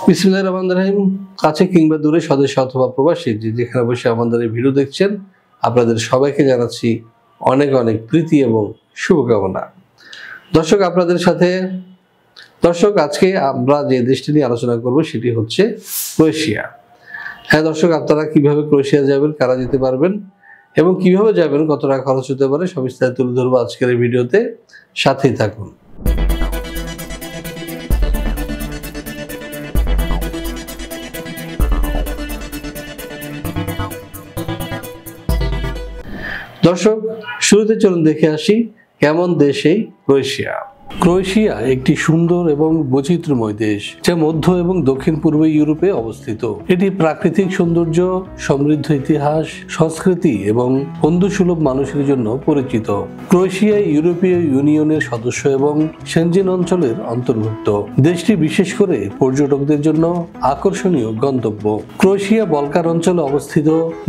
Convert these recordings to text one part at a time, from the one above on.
বিসমিল্লাহির রহমানির রহিম। কাছে কিংবা দূরে, স্বদেশে অথবা প্রবাসী, যেখানে বসে আমাদের এই ভিডিও দেখছেন, আপনাদের সবাইকে জানাচ্ছি অনেক অনেক প্রীতি এবং শুভকামনা। দর্শক, আজকে আমরা যে দেশটি নিয়ে আলোচনা করব সেটি হচ্ছে ক্রোয়েশিয়া। হ্যাঁ দর্শক, আপনারা কিভাবে ক্রোয়েশিয়া যাবেন, কারা যেতে পারবেন এবং কিভাবে যাবেন, কত টাকা খরচ হতে পারে, সব বিস্তারিত তুলে ধরবো আজকের এই ভিডিওতে। সাথেই থাকুন। দর্শক, শুরুতে চলুন দেখে আসি কেমন দেশ এই ক্রোয়েশিয়া। ক্রোয়েশিয়া একটি সুন্দর এবং বৈচিত্র্যময় দেশ, যা মধ্য এবং দক্ষিণ পূর্ব ইউরোপে অবস্থিত। এটি প্রাকৃতিক সৌন্দর্য, সমৃদ্ধ ইতিহাস, সংস্কৃতি এবং বন্ধুসুলভ মানুষের জন্য পরিচিত। ক্রোয়েশিয়া ইউরোপীয় ইউনিয়নের সদস্য এবং সেনজেন অঞ্চলের অন্তর্ভুক্ত। দেশটি বিশেষ করে পর্যটকদের জন্য আকর্ষণীয় গন্তব্য। ক্রোয়েশিয়া বলকান অঞ্চলে অবস্থিত।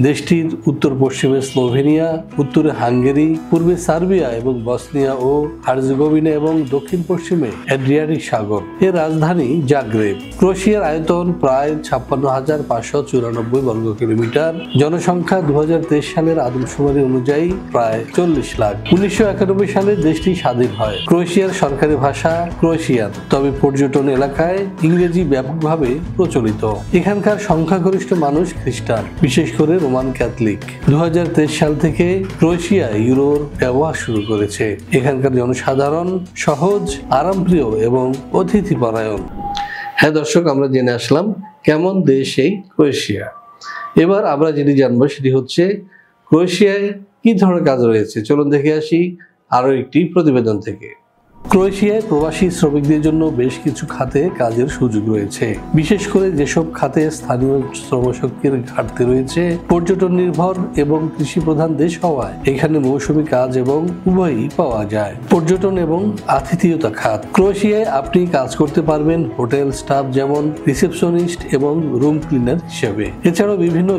দেশটির উত্তর পশ্চিমে স্লোভেনিয়া, উত্তরে হাঙ্গেরি, পূর্বে সার্বিয়া এবং বসনিয়া ও হার্জেগোভিনা এবং দক্ষিণ পশ্চিমে অ্যাড্রিয়াটিক সাগর। এর রাজধানী জাগ্রেব। ক্রোয়েশিয়ার আয়তন প্রায় 56,594 বর্গ কিলোমিটার। জনসংখ্যা 2023 সালের আদমশুমারি অনুযায়ী প্রায় 40 লাখ। 1991 সালে দেশটি স্বাধীন হয়। ক্রোয়েশিয়ার সরকারি ভাষা ক্রোয়েশিয়ান, তবে পর্যটন এলাকায় ইংরেজি ব্যাপকভাবে প্রচলিত। এখানকার সংখ্যাগরিষ্ঠ মানুষ খ্রিস্টান, বিশেষ করে রোমান ক্যাথলিক। 2023 সাল থেকে ক্রোয়েশিয়া ইউরোর ব্যবহার শুরু করেছে। এখানকার জনসাধারণ সহজ, আরামপ্রিয় এবং অতিথিপরায়ণ। হ্যাঁ দর্শক, আমরা জেনে আসলাম কেমন দেশ এই ক্রোয়েশিয়া। এবার আমরা যেটি জানবো সেটি হচ্ছে ক্রোয়েশিয়ায় কি ধরনের কাজ রয়েছে। চলুন দেখে আসি আরো একটি প্রতিবেদন থেকে। ক্রোয়েশিয়ায় প্রবাসী শ্রমিকদের জন্য বেশ কিছু খাতে কাজের সুযোগ রয়েছে, বিশেষ করে যেসব খাতে স্থানীয় শ্রমশক্তির ঘাটতি রয়েছে। পর্যটন নির্ভর এবং কৃষি প্রধান দেশ হওয়ায় এখানে মৌসুমী কাজ এবং উভয়ই পাওয়া যায়। পর্যটন এবং আতিথেয়তা খাত। ক্রোয়েশিয়ায় আপনি কাজ করতে পারবেন হোটেল স্টাফ, যেমন রিসেপশনিস্ট এবং রুম ক্লিনার হিসেবে। এছাড়াও বিভিন্ন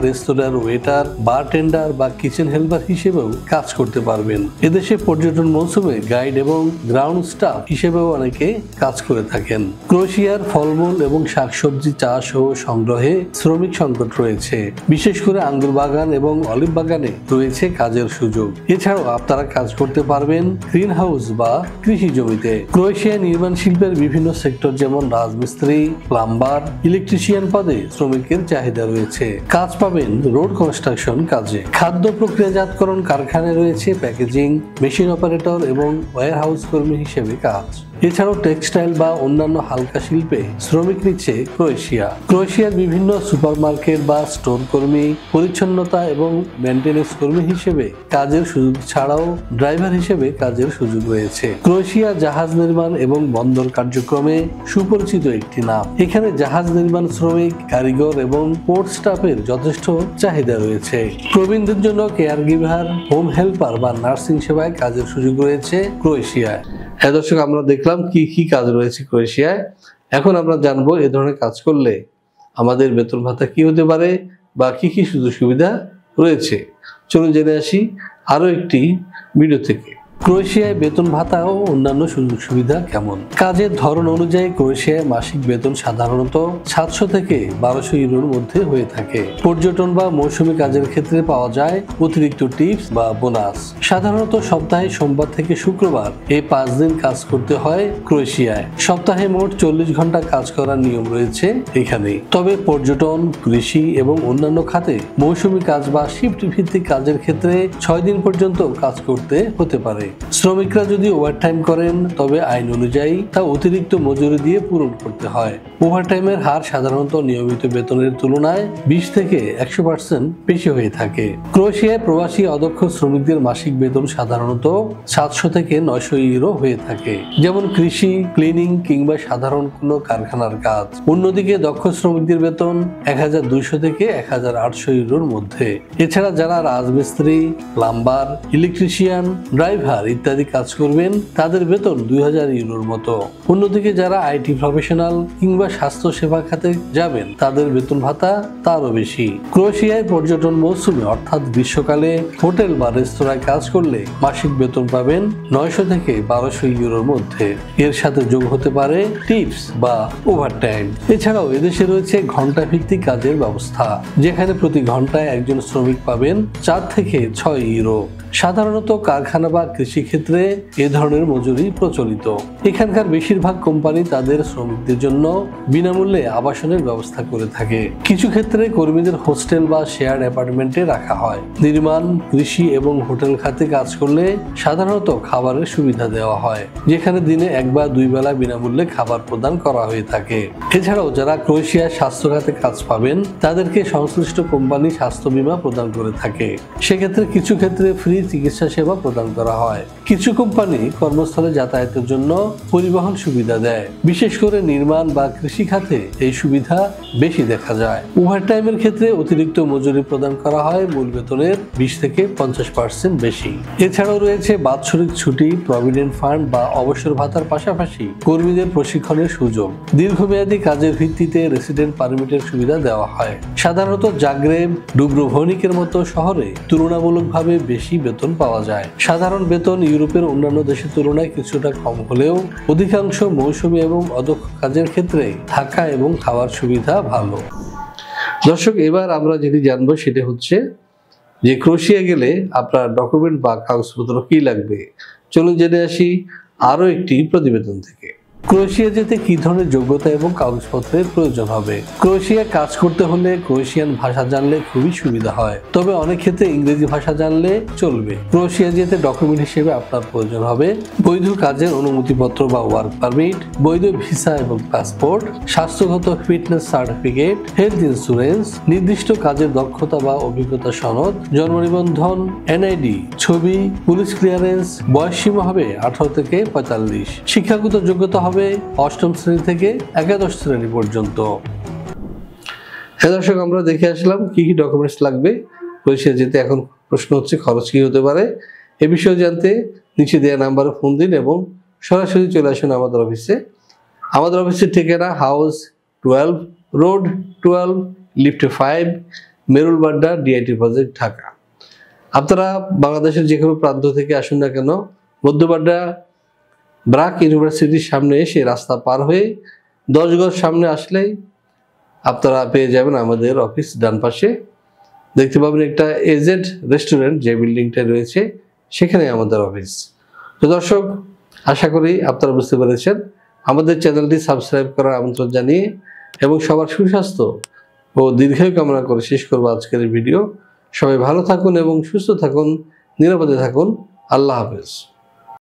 রেস্তোরাঁর ওয়েটার, বারটেন্ডার বা কিচেন হেল্পার হিসেবেও কাজ করতে পারবেন। এদেশে পর্যটন মৌসুমে গাইড এবং গ্রাউন্ড স্টাফ হিসেবেও অনেকে কাজ করে থাকেন। ক্রোয়েশিয়ার ফলমূল এবং শাকসবজি চাষ ও সংগ্রহে শ্রমিক সংকট রয়েছে, বিশেষ করে আঙ্গুর বাগান এবং অলিভ বাগানে রয়েছে কাজের সুযোগ। এছাড়াও আপনারা কাজ করতে পারবেন গ্রিন হাউস বা কৃষি জমিতে। ক্রোয়েশিয়ায় নির্মাণ শিল্পের বিভিন্ন সেক্টর, যেমন রাজমিস্ত্রি, প্লাম্বার, ইলেকট্রিশিয়ান পদে শ্রমিকের চাহিদা রয়েছে। কাজ পাবেন রোড কনস্ট্রাকশন কাজে। খাদ্য প্রক্রিয়াজাতকরণ কারখানায় রয়েছে প্যাকেজিং, মেশিন অপারেটর এবং ওয়্যারহাউস কর্মী হিসেবে কাজ। এছাড়াও টেক্সটাইল বা অন্যান্য হালকা শিল্পে শ্রমিক নিচ্ছে ক্রোয়েশিয়া। ক্রোয়েশিয়ার বিভিন্ন সুপারমার্কেট বা স্টোর কর্মী, পরিচ্ছন্নতা এবং মেইনটেনেন্স কর্মী হিসেবে কাজের সুযোগ ছাড়াও ড্রাইভার হিসেবে কাজের সুযোগ রয়েছে। ক্রোয়েশিয়া জাহাজ নির্মাণ এবং বন্দর কার্যক্রমে সুপরিচিত একটি নাম। এখানে জাহাজ নির্মাণ শ্রমিক, কারিগর এবং পোর্ট স্টাফের যথেষ্ট চাহিদা রয়েছে। প্রবীণদের জন্য কেয়ার গিভার, হোম হেল্পার বা নার্সিং সেবায় কাজের সুযোগ রয়েছে ক্রোয়েশিয়ায়। হ্যাঁ দর্শক, আমরা দেখলাম কি কি কাজ রয়েছে ক্রোয়েশিয়ায়। এখন আমরা জানবো এ ধরনের কাজ করলে আমাদের বেতন ভাতা কি হতে পারে বা কি কি সুযোগ সুবিধা রয়েছে। চলুন জেনে আসি আরো একটি ভিডিও থেকে। ক্রোয়েশিয়ায় বেতন ভাতা ও অন্যান্য সুযোগ সুবিধা কেমন। কাজের ধরন অনুযায়ী ক্রোয়েশিয়ায় মাসিক বেতন সাধারণত 700 থেকে 1200 ইউরোর মধ্যে হয়ে থাকে। পর্যটন বা মৌসুমী কাজের ক্ষেত্রে পাওয়া যায় অতিরিক্ত টিপস বা বোনাস। সাধারণত সপ্তাহে সোমবার থেকে শুক্রবার এই 5 দিন কাজ করতে হয় ক্রোয়েশিয়ায়। সপ্তাহে মোট 40 ঘন্টা কাজ করার নিয়ম রয়েছে এখানে। তবে পর্যটন, কৃষি এবং অন্যান্য খাতে মৌসুমী কাজ বা শিফট ভিত্তিক কাজের ক্ষেত্রে 6 দিন পর্যন্ত কাজ করতে হতে পারে। শ্রমিকরা যদি ওভারটাইম করেন তবে আইন অনুযায়ী তা অতিরিক্ত মজুরি দিয়ে পূরণ করতে হয়। ওভারটাইমের হার সাধারণত নিয়মিত বেতনের তুলনায় 20 থেকে 100% বেশি হয়ে থাকে। ক্রোয়েশিয়ায় প্রবাসী অদক্ষ শ্রমিকদের মাসিক বেতন সাধারণত 700 থেকে 900 ইউরো হয়ে থাকে, যেমন কৃষি, ক্লিনিং কিংবা সাধারণ কোনো কারখানার কাজ। অন্যদিকে দক্ষ শ্রমিকদের বেতন 1200 থেকে 1800 ইউরোর মধ্যে। এছাড়া যারা রাজমিস্ত্রি, প্লাম্বার, ইলেকট্রিশিয়ান, ড্রাইভার কম্পিউটার ইত্যাদি কাজ করবেন তাদের বেতন 2000 ইউরোর মতো। অন্যদিকে যারা আইটি প্রফেশনাল কিংবা স্বাস্থ্য সেবা খাতে যাবেন তাদের বেতন ভাতা তারও বেশি। ক্রোয়েশিয়ায় পর্যটন মৌসুমে অর্থাৎ গ্রীষ্মকালে হোটেল বা রেস্তোরাঁয় কাজ করলে মাসিক বেতন পাবেন 900 থেকে 1200 ইউরোর মধ্যে। এর সাথে যোগ হতে পারে টিপস বা ওভারটাইম। এছাড়াও এদেশে রয়েছে ঘন্টা ভিত্তিক কাজের ব্যবস্থা, যেখানে প্রতি ঘন্টায় একজন শ্রমিক পাবেন 4 থেকে 6 ইউরো। সাধারণত কারখানা বা কৃষি ক্ষেত্রে এ ধরনের মজুরি প্রচলিত। এখানকার বেশিরভাগ কোম্পানি তাদের শ্রমিকদের জন্য বিনামূল্যে আবাসনের ব্যবস্থা করে থাকে। কিছু ক্ষেত্রে কর্মীদের হোস্টেল বা শেয়ার্ড অ্যাপার্টমেন্টে রাখা হয়। নির্মাণ, কৃষি এবং হোটেল খাতে কাজ করলে সাধারণত খাবারের সুবিধা দেওয়া হয়, যেখানে দিনে 1 বা 2 বেলা বিনামূল্যে খাবার প্রদান করা হয়ে থাকে। এছাড়াও যারা ক্রোয়েশিয়ার স্বাস্থ্য খাতে কাজ পাবেন তাদেরকে সংশ্লিষ্ট কোম্পানি স্বাস্থ্য বীমা প্রদান করে থাকে। সেক্ষেত্রে কিছু ক্ষেত্রে ফ্রি চিকিৎসা সেবা প্রদান করা হয়। কিছু কোম্পানি কর্মস্থলে যাতায়াতের জন্য পরিবহন সুবিধা দেয়। বিশেষ করে নির্মাণ বা কৃষি খাতে এই সুবিধা বেশি দেখা যায়। ওভারটাইমের ক্ষেত্রে অতিরিক্ত মজুরি প্রদান করা হয় মূল বেতনের 20 থেকে 50% বেশি। এছাড়াও রয়েছে বাৎসরিক ছুটি, প্রভিডেন্ট ফান্ড বা অবসর ভাতার পাশাপাশি কর্মীদের প্রশিক্ষণের সুযোগ। দীর্ঘমেয়াদী কাজের ভিত্তিতে রেসিডেন্ট পারমিটের সুবিধা দেওয়া হয়। সাধারণত জাগ্রেব, ডুব্রোভনিকের মতো শহরে তুলনামূলকভাবে বেশি বেতন পাওয়া যায়। সাধারণ বেতন ইউরোপের অন্যান্য দেশের তুলনায় কিছুটা কম হলেও অধিকাংশ মৌসুমী এবং অদক্ষ কাজের ক্ষেত্রে থাকা এবং খাওয়ার সুবিধা ভালো। দর্শক, এবার আমরা যেটি জানবো সেটা হচ্ছে যে ক্রোয়েশিয়া গেলে আপনার ডকুমেন্ট বা কাগজপত্র কি লাগবে। চলুন জেনে আসি আরো একটি প্রতিবেদন থেকে। ক্রোয়েশিয়া যেতে কি ধরনের যোগ্যতা এবং কাগজপত্রের প্রয়োজন হবে। ক্রোয়েশিয়া কাজ করতে হলে ক্রোয়েশিয়ান ভাষা জানলে খুবই সুবিধা হয়, তবে অনেক ক্ষেত্রে ইংরেজি ভাষা জানলে চলবে। ক্রোয়েশিয়া যেতে ডকুমেন্ট হিসেবে আপনার প্রয়োজন হবে বৈধ কাজের অনুমতিপত্র বা ওয়ার্ক পারমিট, বৈধ ভিসা এবং পাসপোর্ট, স্বাস্থ্যগত ফিটনেস সার্টিফিকেট, হেলথ ইন্স্যুরেন্স, নির্দিষ্ট কাজের দক্ষতা বা অভিজ্ঞতা সনদ, জন্ম নিবন্ধন, এনআইডি, ছবি, পুলিশ ক্লিয়ারেন্স। বয়সসীমা হবে 18 থেকে 45। শিক্ষাগত যোগ্যতা হবে 8ম শ্রেণী থেকে 11দশ শ্রেণী পর্যন্ত। হ্যাঁ দর্শক, আমরা দেখে আসলাম কি কি ডকুমেন্টস লাগবে ক্রোয়েশিয়া যেতে। এখন প্রশ্ন হচ্ছে খরচ কি হতে পারে। এ বিষয়ে জানতে নিচে দেওয়া নাম্বারে ফোন দিন এবং সরাসরি চলে আসুন আমাদের অফিসে। আমাদের অফিসের ঠিকানা house 12, road 12, lift 5, Merul Badda, DIT project, Dhaka. আপনারা বাংলাদেশের যে কোনো প্রান্ত থেকে আসুন না কেন, মধ্যবাড্ডা ব্রাক ইউনিভার্সিটির সামনে এসে রাস্তা পার হয়ে 10 গজ সামনে আসলেই আপনারা পেয়ে যাবেন আমাদের অফিস। ডান পাশে দেখতে পাবেন একটা এজেড রেস্টুরেন্ট, যে বিল্ডিংটা রয়েছে সেখানে আমাদের অফিস। তো দর্শক, আশা করি আপনারা বুঝতে পেরেছেন। আমাদের চ্যানেলটি সাবস্ক্রাইব করার আমন্ত্রণ জানিয়ে এবং সবার সুস্বাস্থ্য ও দীর্ঘায়ু কামনা করে শেষ করবো আজকের ভিডিও। সবাই ভালো থাকুন এবং সুস্থ থাকুন, নিরাপদে থাকুন। আল্লাহ হাফেজ।